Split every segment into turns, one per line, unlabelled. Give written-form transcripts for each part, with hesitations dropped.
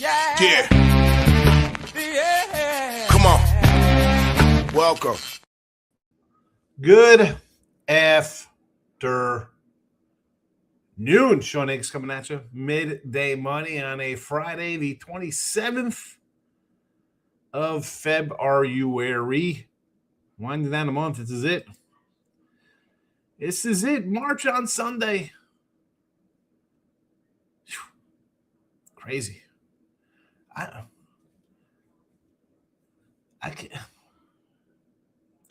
Yeah. Come on. Welcome.
Good afternoon. Sean Higgs coming at you. Midday Money on a Friday, the 27th of February. Winding down the month. This is it. This is it. March on Sunday. Whew. Crazy. I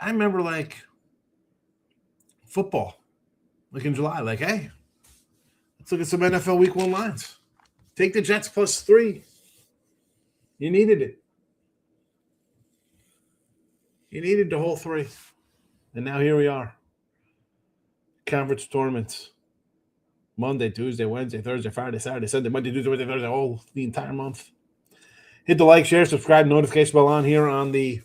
remember like football, like in July, like, hey, let's look at some NFL Week 1 lines. Take the Jets +3. You needed it. You needed the whole 3. And now here we are. Conference tournaments. Monday, Tuesday, Wednesday, Thursday, Friday, Saturday, Sunday, Monday, Tuesday, Wednesday, Thursday, the entire month. Hit the like, share, subscribe, notification bell on here on the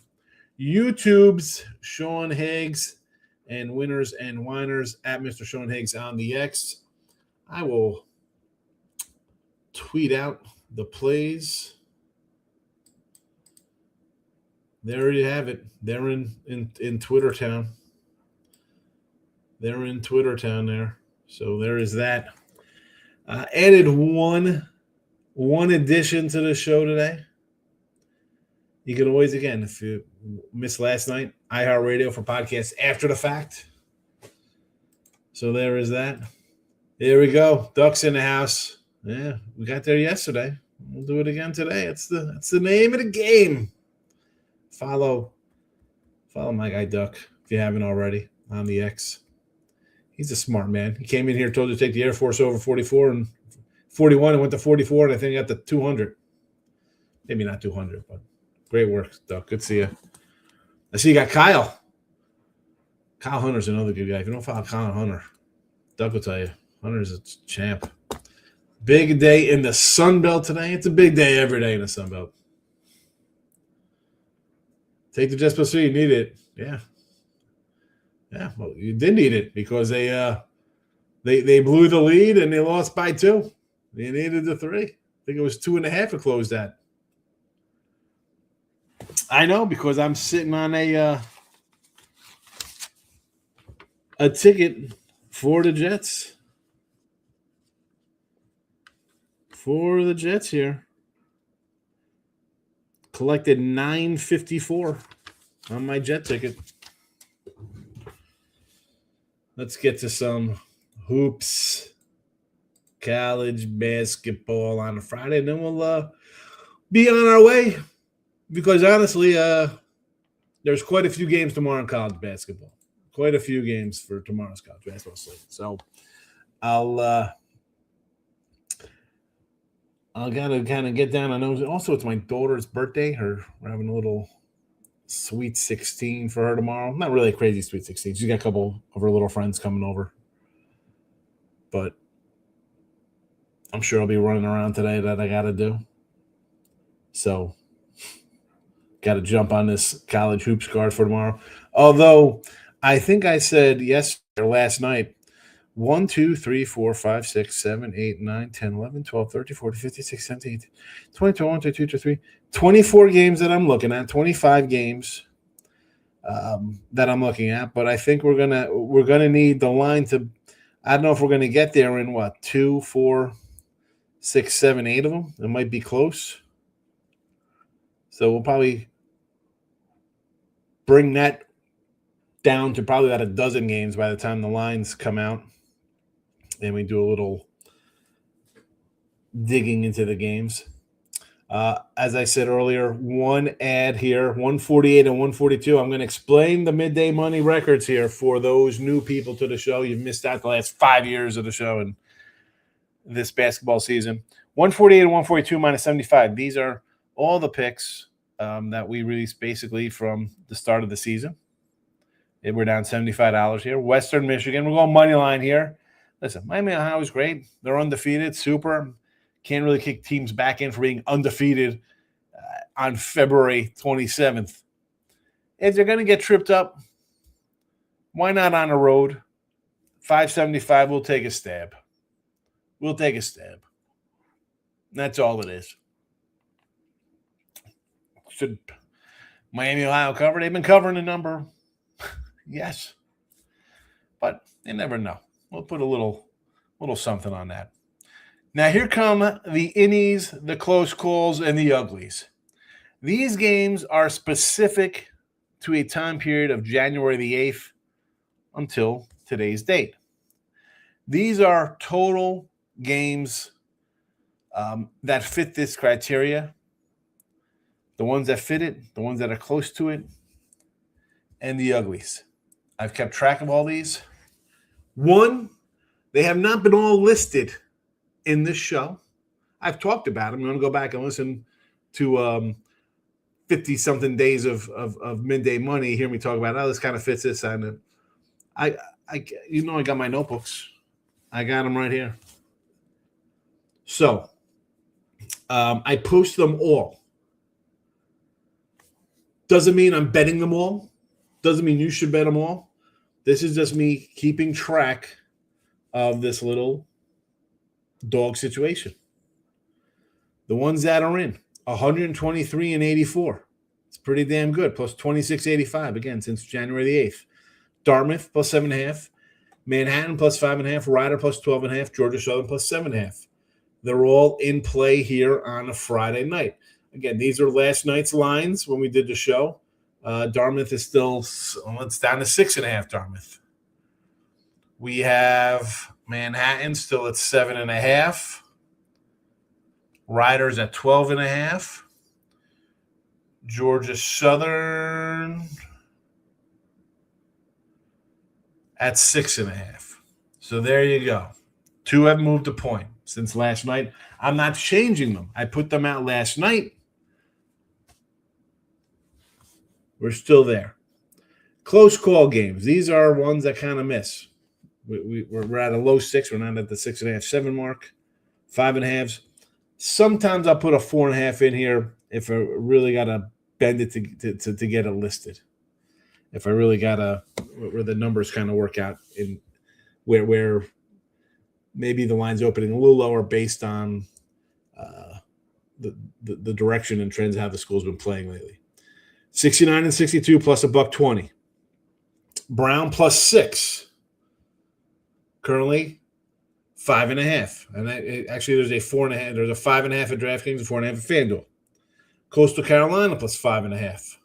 YouTube's Sean Higgs and Winners and Whiners at Mr. Sean Higgs on the X. I will tweet out the plays. There you have it. They're in Twitter town. They're in Twitter town there. So there is that. Added one addition to the show today. You can always, again, if you missed last night, iHeartRadio for podcasts after the fact. So there is that. There we go. Ducks in the house. Yeah, we got there yesterday. We'll do it again today. That's the name of the game. Follow my guy Duck if you haven't already on the X. He's a smart man. He came in here, told you to take the Air Force over 44 and 41 and went to 44, and I think he got to 200. Maybe not 200, but great work, Duck. Good to see you. I see you got Kyle. Kyle Hunter's another good guy. If you don't follow Kyle Hunter, Duck will tell you. Hunter's a champ. Big day in the Sun Belt today. It's a big day every day in the Sun Belt. Take the Jets +3. You need it. Yeah. Yeah, well, you did need it because they blew the lead and they lost by 2. They needed the 3. I think it was 2.5 to close that. I know because I'm sitting on a ticket for the Jets. For the Jets here. Collected $9.54 on my Jet ticket. Let's get to some hoops, college basketball on a Friday, and then we'll be on our way. Because honestly, there's quite a few games tomorrow in college basketball. Quite a few games for tomorrow's college basketball slate. So I'll gotta kind of get down. I know also it's my daughter's birthday. We're having a little Sweet 16 for her tomorrow. Not really a crazy Sweet 16. She's got a couple of her little friends coming over. But I'm sure I'll be running around today that I got to do. So got to jump on this college hoops card for tomorrow. Although I think I said last night, 1, 2, 3, 4, 5, 6, 7, 8, 9, 10, 11, 12, 13, 14, 15, 16, 17, 18, 20, 21, 22, 23, 24 games that I'm looking at, 25 games that I'm looking at. But I think we're gonna need the line to. I don't know if we're gonna get there in 2, 4, 6, 7, 8 of them. It might be close. So we'll probably bring that down to probably about a dozen games by the time the lines come out. And we do a little digging into the games. As I said earlier, one ad here, 148 and 142. I'm going to explain the midday money records here for those new people to the show. You've missed out the last 5 years of the show and this basketball season. 148 and 142 minus 75. These are all the picks that we released basically from the start of the season. We're down $75 here. Western Michigan. We're going money line here. Listen, Miami Ohio is great. They're undefeated. Super. Can't really kick teams back in for being undefeated on February 27th. If they're going to get tripped up, why not on the road? 575, we'll take a stab. We'll take a stab. That's all it is. Should Miami, Ohio cover? They've been covering a number. Yes. But you never know. We'll put a little something on that. Now here come the innies, the close calls, and the uglies. These games are specific to a time period of January the 8th until today's date. These are total games that fit this criteria. The ones that fit it, the ones that are close to it, and the uglies. I've kept track of all these. One, they have not been all listed in this show. I've talked about them. I'm going to go back and listen to 50-something days of midday money. Hear me talk about, this kind of fits this. And I got my notebooks. I got them right here. So I post them all. Doesn't mean I'm betting them all. Doesn't mean you should bet them all. This is just me keeping track of this little dog situation. The ones that are in, 123 and 84. It's pretty damn good. Plus 26.85, again, since January the 8th. Dartmouth, plus 7.5. Manhattan, plus 5.5. Rider, plus 12.5. Georgia Southern, plus 7.5. They're all in play here on a Friday night. Again, these are last night's lines when we did the show. Dartmouth is still, it's down to 6.5, Dartmouth. We have Manhattan still at 7.5. Riders at 12.5. Georgia Southern at 6.5. So there you go. Two have moved a point since last night. I'm not changing them. I put them out last night. We're still there. Close call games. These are ones that kind of miss. We're at a low 6. We're not at the 6.5, 7 mark. 5.5s. Sometimes I'll put a 4.5 in here if I really got to bend it to get it listed. If I really got to where the numbers kind of work out in where maybe the line's opening a little lower based on the direction and trends of how the school's been playing lately. 69 and 62 plus $1.20. Brown plus 6. Currently 5.5. And actually there's a 4.5. There's a 5.5 at DraftKings, a 4.5 at FanDuel. Coastal Carolina plus 5.5.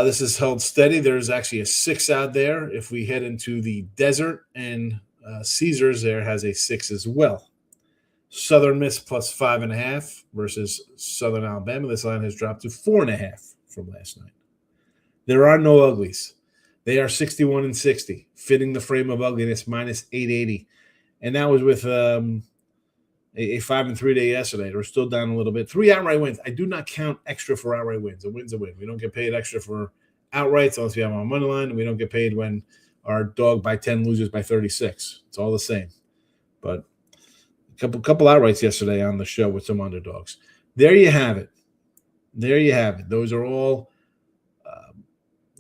This is held steady. There's actually a 6 out there. If we head into the desert, and Caesars there has a 6 as well. Southern Miss plus 5.5 versus Southern Alabama. This line has dropped to 4.5 from last night. There are no uglies. They are 61 and 60, fitting the frame of ugliness, minus 880. And that was with a 5-3 day yesterday. We're still down a little bit. 3 outright wins. I do not count extra for outright wins. A win's a win. We don't get paid extra for outrights unless we have our money line. And we don't get paid when our dog by 10 loses by 36. It's all the same. But a couple outrights yesterday on the show with some underdogs. There you have it. There you have it. Those are all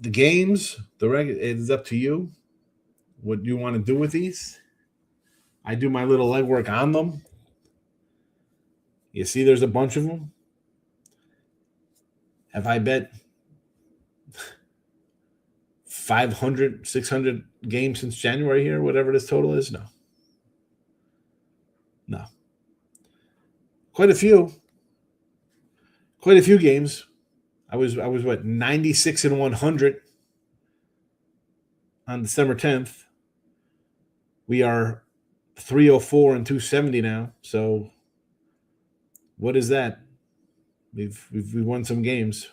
the games. It is up to you what you want to do with these. I do my little legwork on them. You see there's a bunch of them. Have I bet 500, 600 games since January here, whatever this total is? No. Quite a few games. I was what, 96 and 100 on December 10th. We are 304 and 270 now. So what is that? We won some games.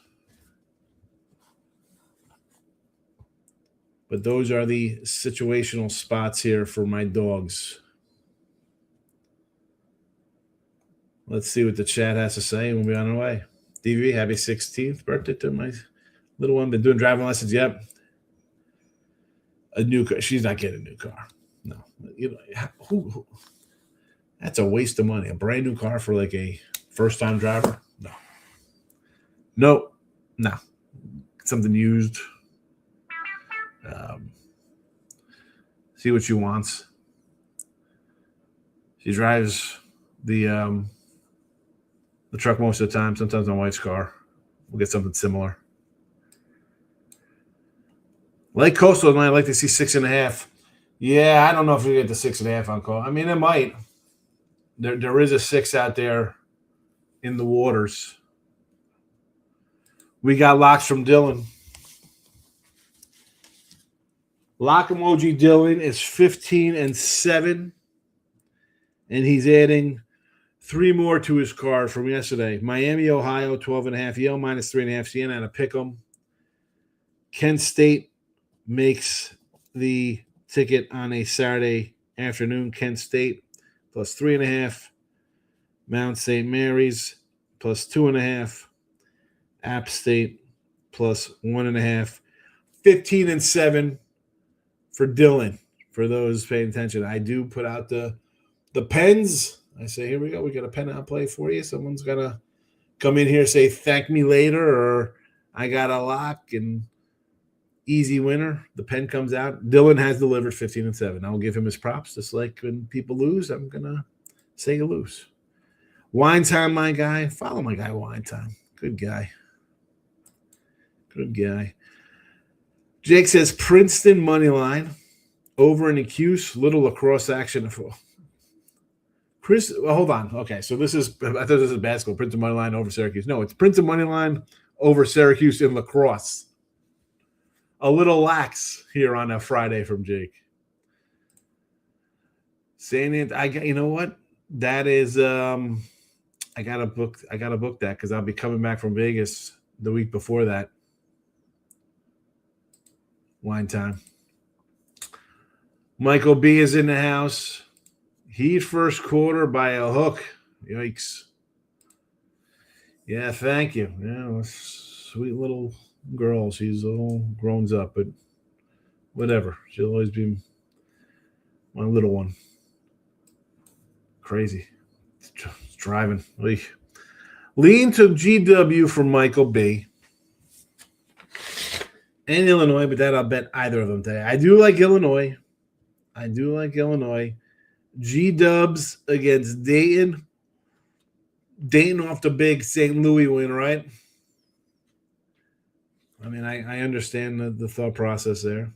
But those are the situational spots here for my dogs. Let's see what the chat has to say, and we'll be on our way. DV, happy 16th birthday to my little one. Been doing driving lessons. Yep. A new car. She's not getting a new car. No. Who? That's a waste of money. A brand new car for like a first-time driver? No. Something used. See what she wants. She drives the truck most of the time. Sometimes my wife's car. We'll get something similar. Like Coastal tonight, I'd like to see 6.5. Yeah, I don't know if we get the 6.5 on call. I mean, it might. There is a 6 out there in the waters. We got locks from Dylan. Lock emoji Dylan is 15-7, and he's adding 3 more to his card from yesterday. Miami, Ohio, 12.5. Yale -3.5. Siena and a pick'em. Kent State makes the ticket on a Saturday afternoon. Kent State +3.5. Mount St. Mary's +2.5. App State +1.5. 15-7 for Dylan. For those paying attention, I do put out the pens. I say, here we go. We got a pen out play for you. Someone's got to come in here, say, thank me later, or I got a lock and easy winner. The pen comes out. Dylan has delivered 15-7. I'll give him his props. Just like when people lose, I'm going to say you lose. Wine Time, my guy. Follow my guy, Wine Time. Good guy. Good guy. Jake says Princeton money line over in the Cuse. Little lacrosse action. Chris, well, hold on. Okay, so this is, I thought this is basketball. Princeton money line over Syracuse. No, it's Princeton money line over Syracuse in lacrosse. A little lax here on a Friday from Jake. Saying it, you know what? That is, I gotta book that because I'll be coming back from Vegas the week before that. Wine Time. Michael B is in the house. Heat first quarter by a hook. Yikes. Yeah, thank you. Yeah, sweet little girl. She's all grown up, but whatever. She'll always be my little one. Crazy. It's driving. Lean to GW from Michael B. And Illinois, but that I'll bet either of them today. I do like Illinois. G-Dubs against Dayton. Dayton off the big St. Louis win, right? I mean, I understand the thought process there.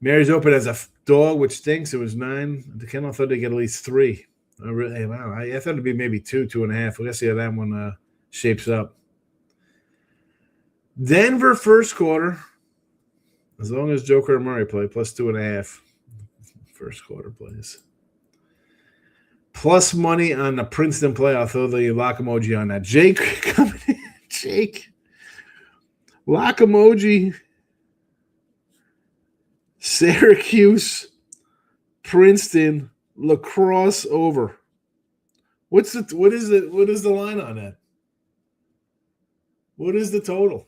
Mary's open as a dog, which stinks. It was 9. The kennel thought they'd get at least 3. Wow. I thought it'd be maybe 2, 2.5. We'll see how that one shapes up. Denver first quarter, as long as Joker and Murray play, +2.5. First quarter plays. Plus money on the Princeton play. I'll throw the lock emoji on that. Jake coming in. Jake. Lock emoji. Syracuse, Princeton, lacrosse over. What is the line on that? What is the total?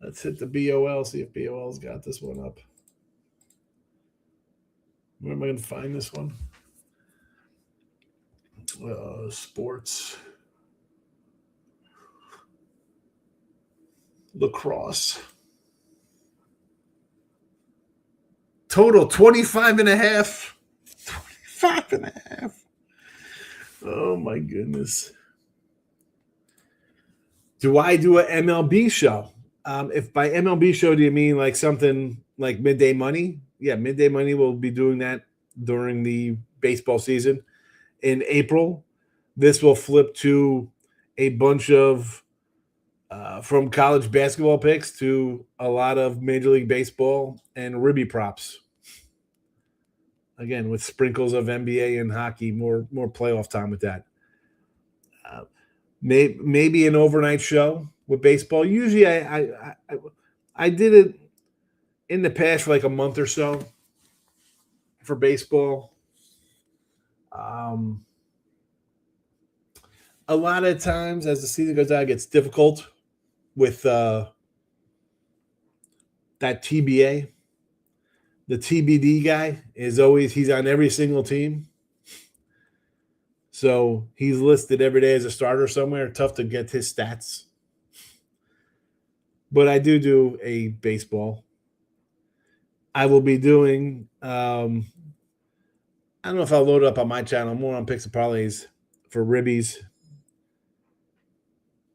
Let's hit the BOL, see if BOL's got this one up. Where am I going to find this one? Sports. Lacrosse. Total 25.5. 25.5. Oh my goodness. Do I do an MLB show? If by MLB show do you mean like something like Midday Money? Yeah, Midday Money will be doing that during the baseball season. In April, this will flip to a bunch of from college basketball picks to a lot of Major League Baseball and Ribby props. Again, with sprinkles of NBA and hockey, more playoff time with that. Maybe an overnight show with baseball. Usually I did it in the past for like a month or so for baseball. A lot of times as the season goes on, it gets difficult with that TBA. The TBD guy he's on every single team. So he's listed every day as a starter somewhere. Tough to get his stats. But I do a baseball. I will be doing I don't know if I'll load it up on my channel. More on Picks and Parlays for Ribbies.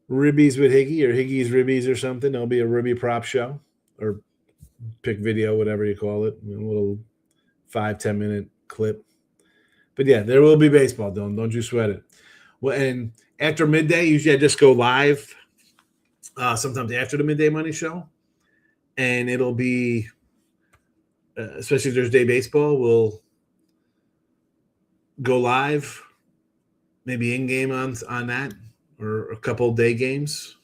Ribbies with Higgy or Higgy's Ribbies or something. There'll be a Ribby prop show or pick video, whatever you call it. A little 5-10 minute clip. But yeah, there will be baseball, Dylan. Don't you sweat it. Well, and after midday, usually I just go live sometimes after the Midday Money Show. And it'll be, especially if there's day baseball, we'll go live, maybe in-game on that, or a couple day games.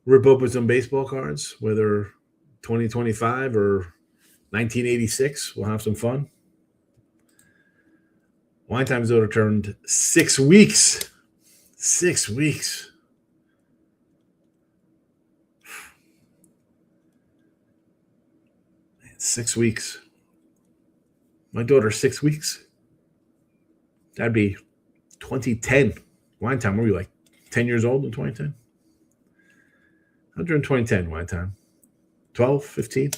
Rip open some baseball cards, whether 2025 or 1986. We'll have some fun. Wine Time's order turned 6 weeks. 6 weeks. Man, 6 weeks. My daughter, 6 weeks. That'd be 2010. Wine Time, were you like 10 years old in 2010? How during 2010, Wine Time? 12, 15?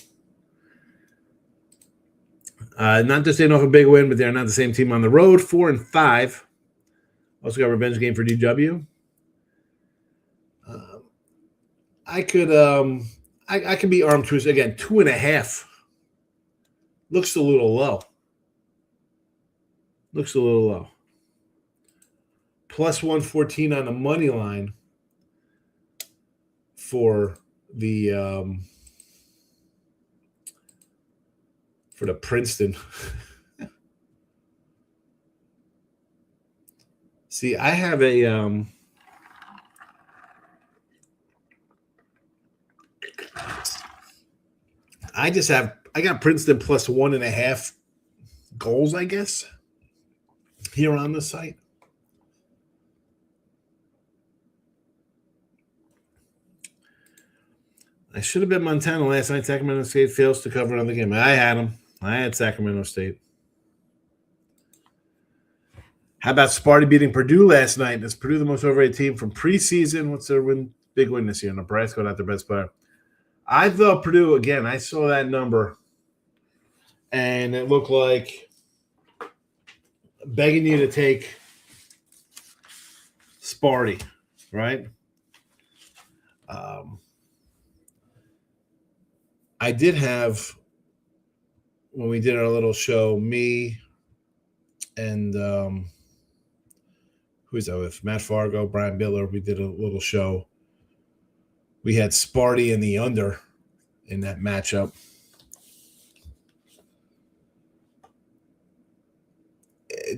Not just getting off a big win, but they're not the same team on the road. 4-5. Also got a revenge game for DW. I could be armed twist again. 2.5 looks a little low. Looks a little low. Plus 114 on the money line for the Princeton. See, I have a I got Princeton plus 1.5 goals, I guess, here on the site. I should have bet Montana last night. Sacramento State fails to cover another game. I had them. I had Sacramento State. How about Sparty beating Purdue last night? Is Purdue the most overrated team from preseason? What's their big win this year? Nebraska got their best player. I thought Purdue, again, I saw that number, and it looked like begging you to take Sparty, right? I did have, when we did our little show, me and who's that with? Matt Fargo, Brian Biller. We did a little show. We had Sparty in the under in that matchup.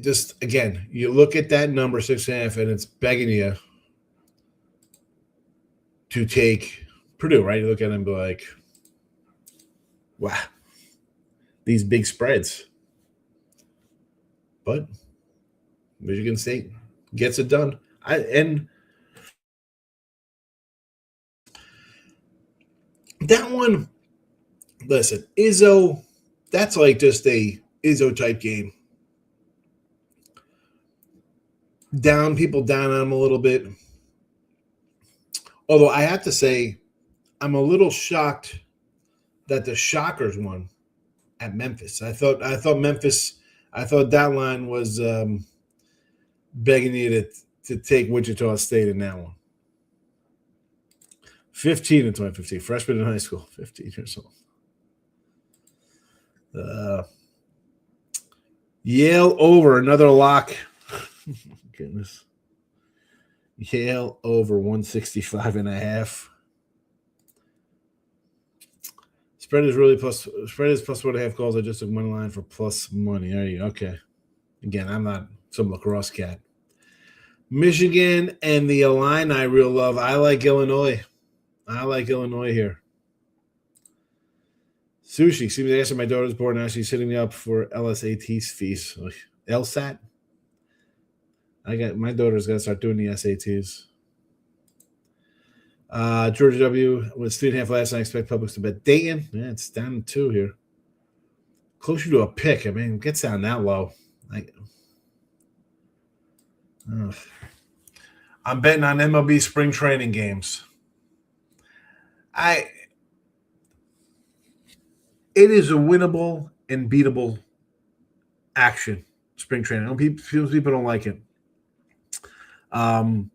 Just, again, you look at that number, 6.5, and it's begging you to take Purdue, right? You look at it and be like, wow, these big spreads. But Michigan State gets it done. And that one, listen, Izzo, that's like just a Izzo type game. People down on him a little bit. Although I have to say, I'm a little shocked that the Shockers won at Memphis. I thought that line was begging you to take Wichita State in that one. 15 in 2015, freshman in high school, 15 years old. Yale over, another lock. Goodness. Yale over 165.5. Spread is plus 1.5 goals. I just took money line for plus money. There you go. Okay. Again, I'm not some lacrosse cat. Michigan and the Illini I real love. I like Illinois. Here. Sushi. See me after my daughter's born. Now she's hitting me up for LSAT's fees. LSAT? My daughter's got to start doing the SATs. Georgia W was 3.5 last night. I expect Publix to bet Dayton. Yeah, it's down to 2 here. Closer to a pick. I mean, it gets down that low. I'm betting on MLB spring training games. It is a winnable and beatable action, spring training. People don't like it. I'm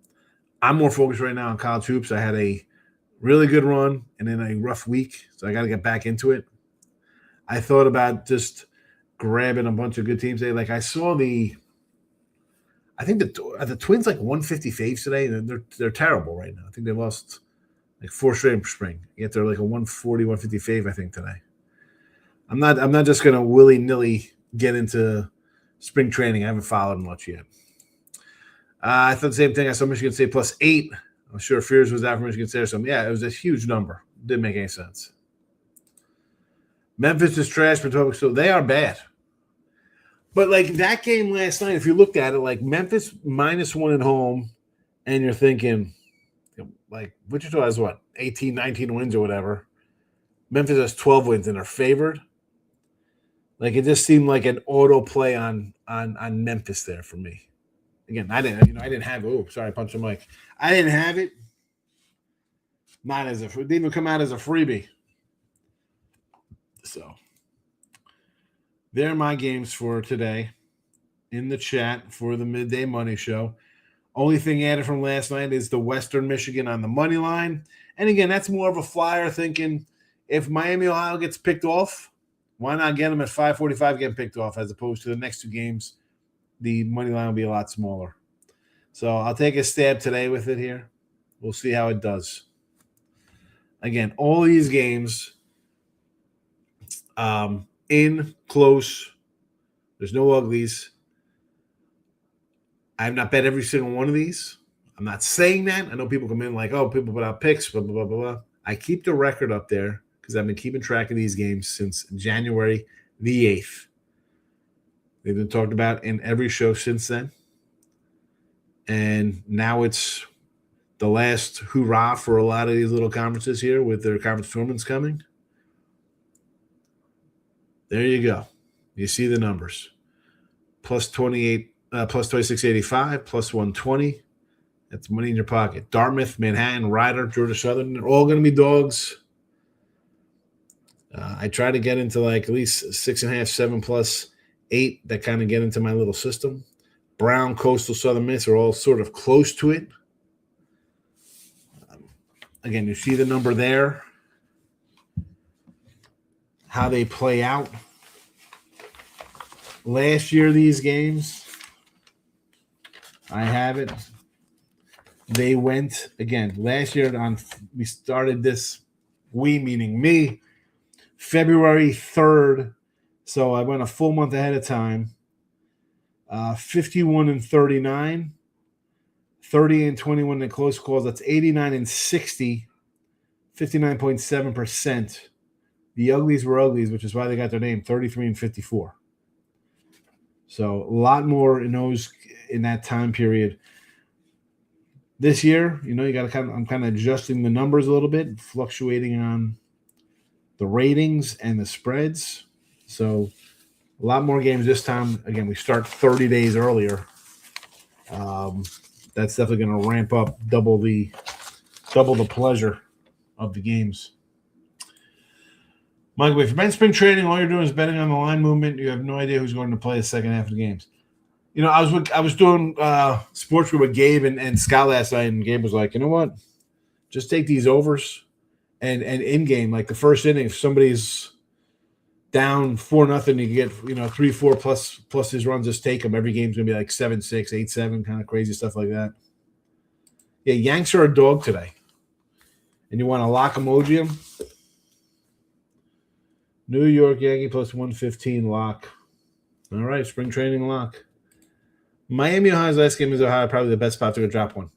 more focused right now on college hoops. I had a really good run and then a rough week, so I got to get back into it. I thought about just grabbing a bunch of good teams today. Like I saw I think the Twins like 150 faves today. They're terrible right now. I think they lost like 4 straight in spring. Yet they're like a 140, 150 fave, I think, today. I'm not just gonna willy-nilly get into spring training. I haven't followed much yet. I thought the same thing. I saw Michigan State +8. I'm sure Fears was out for Michigan State or something. Yeah, it was a huge number. Didn't make any sense. Memphis is trash for 12, so they are bad. But like that game last night, if you looked at it, like Memphis -1 at home, and you're thinking, like Wichita has what, 18, 19 wins or whatever. Memphis has 12 wins and are favored. Like it just seemed like an auto play on Memphis there for me. Again, I didn't have it. Oh, sorry, I punched the mic. I didn't have it. Not as it didn't even come out as a freebie. So there are my games for today in the chat for the Midday Money Show. Only thing added from last night is the Western Michigan on the money line. And again, that's more of a flyer thinking if Miami, Ohio gets picked off, why not get them at 545 getting picked off as opposed to the next 2 games? The money line will be a lot smaller. So I'll take a stab today with it here. We'll see how it does. Again, all these games in close. There's no uglies. I have not bet every single one of these. I'm not saying that. I know people come in like, oh, people put out picks, blah, blah, blah, blah, blah. I keep the record up there because I've been keeping track of these games since January the 8th. They've been talked about in every show since then. And now it's the last hurrah for a lot of these little conferences here with their conference tournaments coming. There you go. You see the numbers. Plus 28, plus 2685, plus 120. That's money in your pocket. Dartmouth, Manhattan, Rider, Georgia Southern, they're all going to be dogs. I try to get into like at least 6.5, 7 plus 8 that kind of get into my little system. Brown, Coastal, Southern Miss are all sort of close to it. Again, you see the number there. How they play out. Last year, these games, I have it. They went, again, last year we started this, we meaning me, February 3rd. So I went a full month ahead of time. 51-39, 30-21 in close calls. That's 89-60, 59.7%. The uglies were uglies, which is why they got their name, 33-54. So a lot more in those in that time period. This year, you got to I'm kind of adjusting the numbers a little bit, fluctuating on the ratings and the spreads. So a lot more games this time. Again, we start 30 days earlier. That's definitely going to ramp up double the pleasure of the games. Mike, if you've been spring training, all you're doing is betting on the line movement. You have no idea who's going to play the second half of the games. I was doing sports with Gabe and Scott last night, and Gabe was like, you know what? Just take these overs and in game, like the first inning, if somebody's down 4-0, you get 3-4 plus his runs. Just take them. Every game's gonna be like 7-6, 8-7, kind of crazy stuff like that. Yeah, Yanks are a dog today, and you want to lock emoji them. New York Yankee plus 115 lock. All right, spring training lock. Miami, Ohio's last game is Ohio, probably the best spot to go drop one.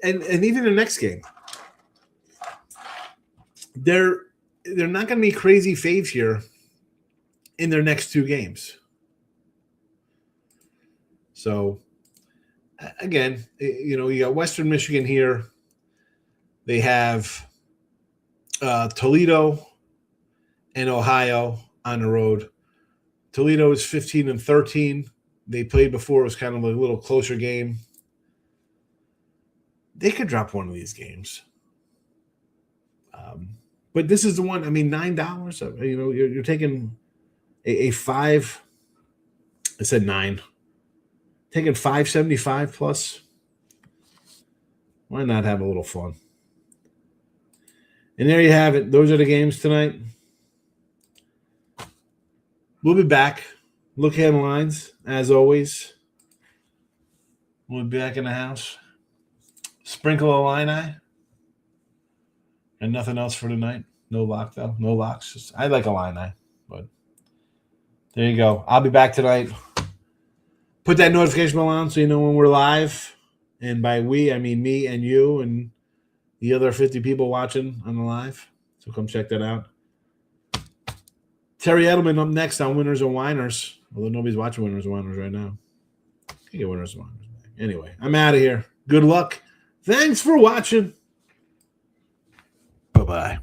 And even the next game, they're not going to be crazy faves here in their next 2 games. So, again, you got Western Michigan here. They have Toledo and Ohio on the road. Toledo is 15-13. They played before. It was kind of a little closer game. They could drop one of these games. But this is the one. I mean, $9. You're taking a 5. I said 9. Taking 575 plus. Why not have a little fun? And there you have it. Those are the games tonight. We'll be back. Look ahead lines, as always. We'll be back in the house. Sprinkle Illini. And nothing else for tonight. No lock, though. No locks. I like Illini, but there you go. I'll be back tonight. Put that notification bell on so you know when we're live. And by we, I mean me and you and the other 50 people watching on the live. So come check that out. Terry Edelman up next on Winners and Winers. Although nobody's watching Winners and Winers right now. Can get Winners and Winers back. Anyway, I'm out of here. Good luck. Thanks for watching. Bye-bye.